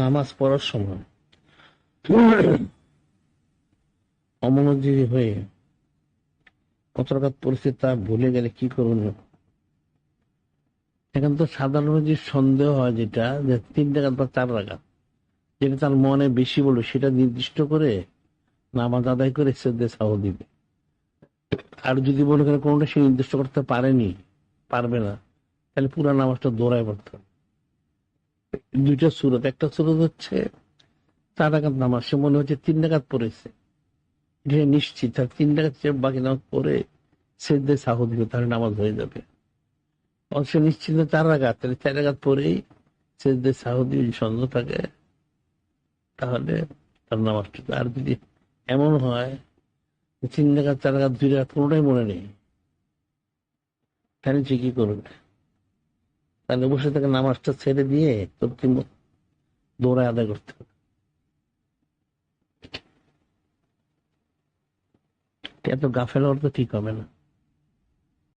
নামাজ পড়ার সময় অমনোযোগী হয়ে কত রাকাত পড়েছে তা ভুলে গেলে কি করণীয়? এখন তো সাধারণ যে সন্দেহ হয় যেটা যে 3 রাকাত বা 4 রাকাত, যেটা তার মনে বেশি বলবে সেটা নির্দিষ্ট করে নামাজ আদায় করে সেজদে সাহু দিবে। আর যদি মনে করে কোনটা সে নির্দিষ্ট করতে পারবে না, তাহলে পুরা নামাজটা দৌড়ায় পড়তে হবে। 2টা সূরত, একটা সূরত হচ্ছে 4 রাকাত নামাজ, সে মনে হচ্ছে 3 রাকাত পড়েছে, এটা নিশ্চিত, আর 3 রাকাত সে বাকি নামাজ পড়ে সেজদে সাহু দিবে, তাহলে নামাজ হয়ে যাবে। অংশ নিশ্চিত 4 রাকাত, তাহলে 4 রাকাত পরেই সেজদে সাহু দিয়ে যদি সন্দেহ থাকে তাহলে তার নামাজটা। আর যদি এমন হয় 3 রাকাত 4 রাকাত 2 রাকাত কোনোটাই মনে নেই, তাহলে সে কি করবে? তাহলে বসে তাকে নামাজটা ছেড়ে দিয়ে কৃত্রিম দৌড়ায় আদায় করতে হবে। এত গাফেল হওয়ার তো ঠিক হবে না।